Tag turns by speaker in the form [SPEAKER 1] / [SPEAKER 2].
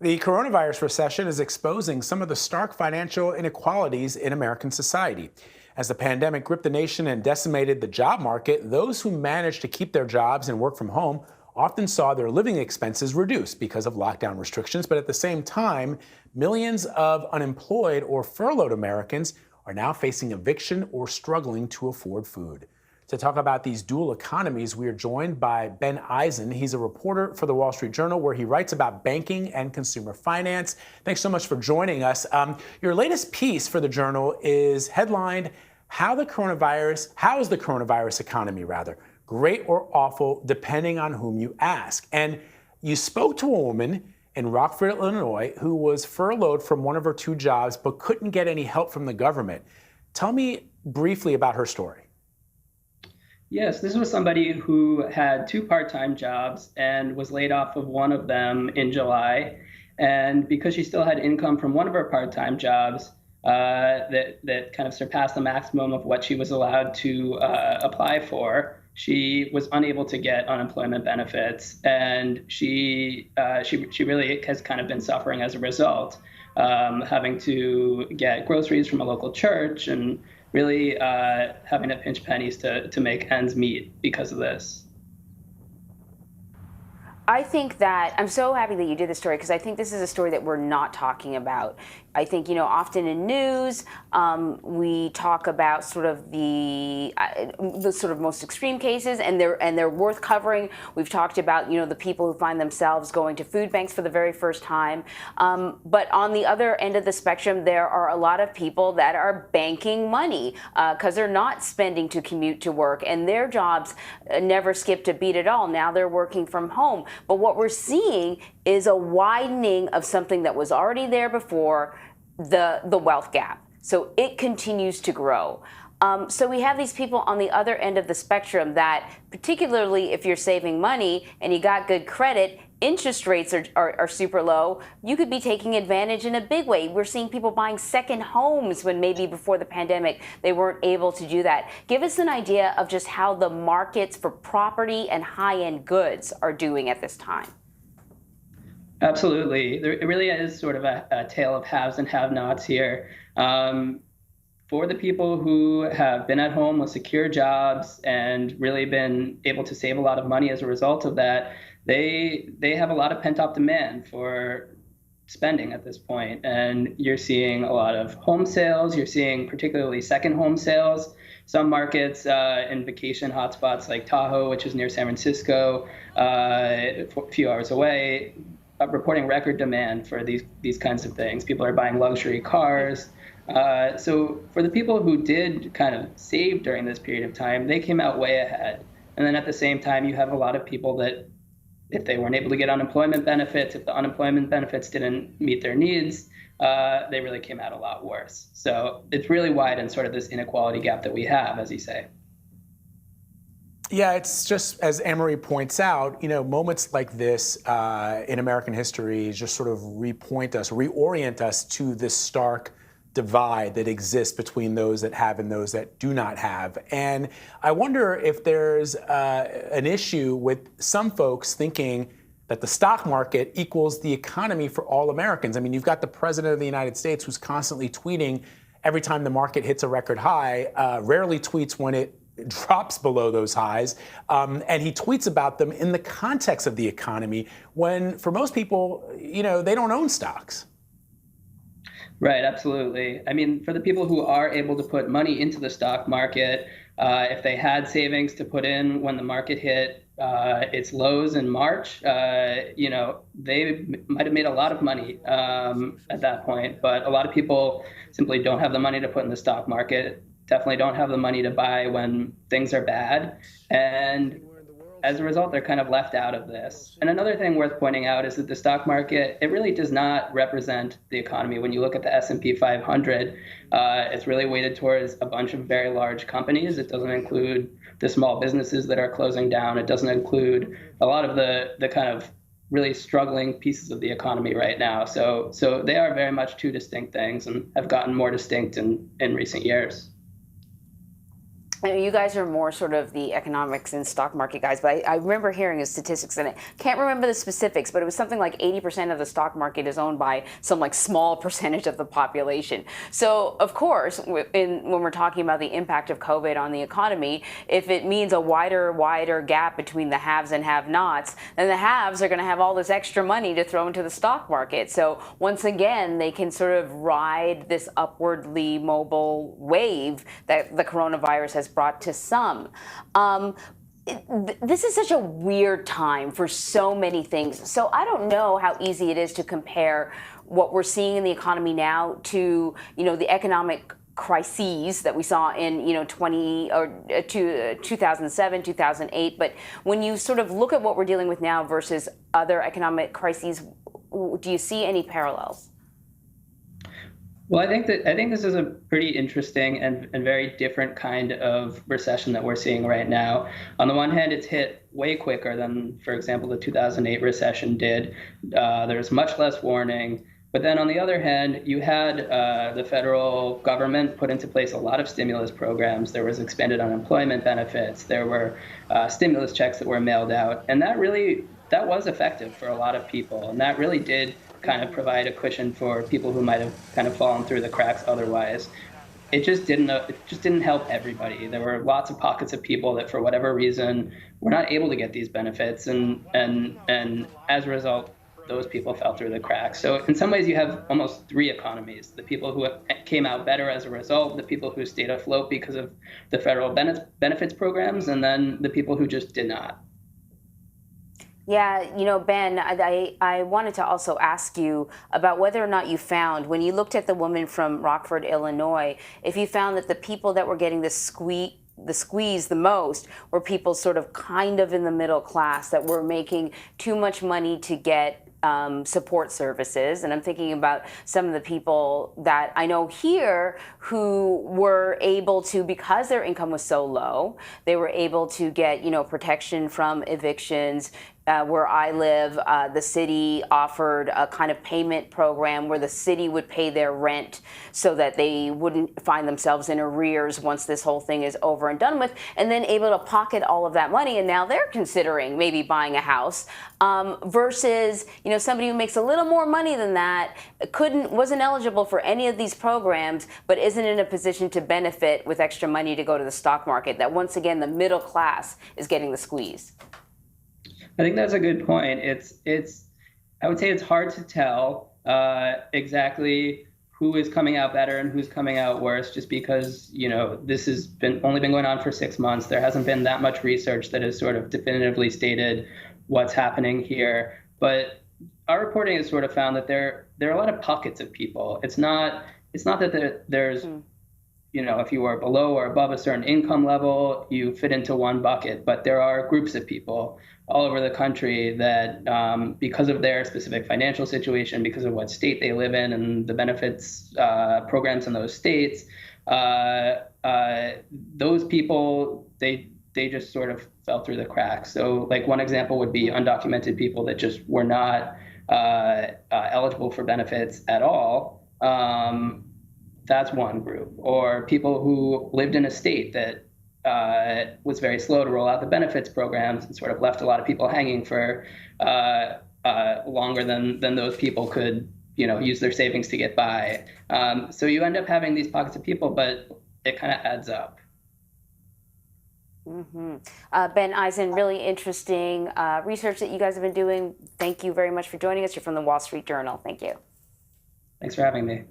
[SPEAKER 1] The coronavirus recession is exposing some of the stark financial inequalities in American society. As the pandemic gripped the nation and decimated the job market, those who managed to keep their jobs and work from home often saw their living expenses reduced because of lockdown restrictions. But at the same time, millions of unemployed or furloughed Americans are now facing eviction or struggling to afford food. To talk about these dual economies, we are joined by Ben Eisen. He's a reporter for the Wall Street Journal, where he writes about banking and consumer finance. Thanks so much for joining us. Your latest piece for the Journal is headlined, How is the coronavirus economy, great or awful, depending on whom you ask. And you spoke to a woman in Rockford, Illinois, who was furloughed from one of her two jobs but couldn't get any help from the government. Tell me briefly about her story.
[SPEAKER 2] Yes, this was somebody who had two part-time jobs and was laid off of one of them in July. And because she still had income from one of her part-time jobs that kind of surpassed the maximum of what she was allowed to apply for, she was unable to get unemployment benefits, and she really has kind of been suffering as a result, having to get groceries from a local church and really having to pinch pennies to make ends meet because of this.
[SPEAKER 3] I think that I'm so happy that you did this story, because I think this is a story that we're not talking about. I think, often in news, we talk about sort of the sort of most extreme cases, and they're worth covering. We've talked about, the people who find themselves going to food banks for the very first time. But on the other end of the spectrum, there are a lot of people that are banking money because they're not spending to commute to work, and their jobs never skipped a beat at all. Now they're working from home. But what we're seeing is a widening of something that was already there before, the wealth gap. So it continues to grow. So we have these people on the other end of the spectrum that, particularly if you're saving money and you got good credit, interest rates are super low, you could be taking advantage in a big way. We're seeing people buying second homes when maybe before the pandemic they weren't able to do that. Give us an idea of just how the markets for property and high-end goods are doing at this time.
[SPEAKER 2] Absolutely. It really is sort of a tale of haves and have-nots here. For the people who have been at home with secure jobs and really been able to save a lot of money as a result of that, they have a lot of pent-up demand for spending at this point. And you're seeing a lot of home sales. You're seeing particularly second home sales. Some markets in vacation hotspots like Tahoe, which is near San Francisco, a few hours away, reporting record demand for these kinds of things. People are buying luxury cars. So for the people who did kind of save during this period of time, they came out way ahead. And then at the same time, you have a lot of people that, if they weren't able to get unemployment benefits, if the unemployment benefits didn't meet their needs, they really came out a lot worse. So it's really wide in sort of this inequality gap that we have, as you say.
[SPEAKER 1] Yeah, it's just, as Anne-Marie points out, moments like this in American history just sort of reorient us to this stark divide that exists between those that have and those that do not have. And I wonder if there's an issue with some folks thinking that the stock market equals the economy for all Americans. I mean, you've got the president of the United States who's constantly tweeting every time the market hits a record high, rarely tweets when it drops below those highs. And he tweets about them in the context of the economy when, for most people, they don't own stocks.
[SPEAKER 2] Right, absolutely. I mean, for the people who are able to put money into the stock market, if they had savings to put in when the market hit its lows in March, they might have made a lot of money at that point. But a lot of people simply don't have the money to put in the stock market, definitely don't have the money to buy when things are bad. And as a result, they're kind of left out of this. And another thing worth pointing out is that the stock market, it really does not represent the economy. When you look at the S&P 500, it's really weighted towards a bunch of very large companies. It doesn't include the small businesses that are closing down. It doesn't include a lot of the kind of really struggling pieces of the economy right now. So they are very much two distinct things and have gotten more distinct in recent years.
[SPEAKER 3] I know you guys are more sort of the economics and stock market guys, but I remember hearing the statistics, and I can't remember the specifics, but it was something like 80% of the stock market is owned by some like small percentage of the population. So of course, when we're talking about the impact of COVID on the economy, if it means a wider gap between the haves and have-nots, then the haves are going to have all this extra money to throw into the stock market. So once again, they can sort of ride this upwardly mobile wave that the coronavirus has brought to some. This is such a weird time for so many things. So I don't know how easy it is to compare what we're seeing in the economy now to, the economic crises that we saw in 2007, 2008. But when you sort of look at what we're dealing with now versus other economic crises, do you see any parallels?
[SPEAKER 2] Well, I think this is a pretty interesting and very different kind of recession that we're seeing right now. On the one hand, it's hit way quicker than, for example, the 2008 recession did. There's much less warning. But then on the other hand, you had the federal government put into place a lot of stimulus programs. There was expanded unemployment benefits. There were stimulus checks that were mailed out. And that was effective for a lot of people. And that really did kind of provide a cushion for people who might have kind of fallen through the cracks otherwise. It just didn't help everybody. There were lots of pockets of people that for whatever reason were not able to get these benefits, and as a result, those people fell through the cracks. So in some ways you have almost three economies: the people who came out better as a result, the people who stayed afloat because of the federal benefits programs, and then the people who just did not.
[SPEAKER 3] Yeah, Ben, I wanted to also ask you about whether or not you found, when you looked at the woman from Rockford, Illinois, if you found that the people that were getting the squeeze the most were people sort of kind of in the middle class that were making too much money to get support services. And I'm thinking about some of the people that I know here who were able to, because their income was so low, they were able to get, protection from evictions. Where I live, the city offered a kind of payment program where the city would pay their rent so that they wouldn't find themselves in arrears once this whole thing is over and done with, and then able to pocket all of that money. And now they're considering maybe buying a house versus, somebody who makes a little more money than that wasn't eligible for any of these programs, but isn't in a position to benefit with extra money to go to the stock market. That once again, the middle class is getting the squeeze.
[SPEAKER 2] I think that's a good point. I would say it's hard to tell exactly who is coming out better and who's coming out worse, just because, this has only been going on for 6 months. There hasn't been that much research that has sort of definitively stated what's happening here. But our reporting has sort of found that there are a lot of pockets of people. It's not that there's if you are below or above a certain income level, you fit into one bucket. But there are groups of people all over the country that, because of their specific financial situation, because of what state they live in and the benefits programs in those states, those people, they just sort of fell through the cracks. So like one example would be undocumented people that just were not eligible for benefits at all. That's one group. Or people who lived in a state that was very slow to roll out the benefits programs and sort of left a lot of people hanging for longer than those people could, use their savings to get by. So you end up having these pockets of people, but it kind of adds up.
[SPEAKER 3] Mm-hmm. Ben Eisen, really interesting research that you guys have been doing. Thank you very much for joining us. You're from the Wall Street Journal. Thank you.
[SPEAKER 2] Thanks for having me.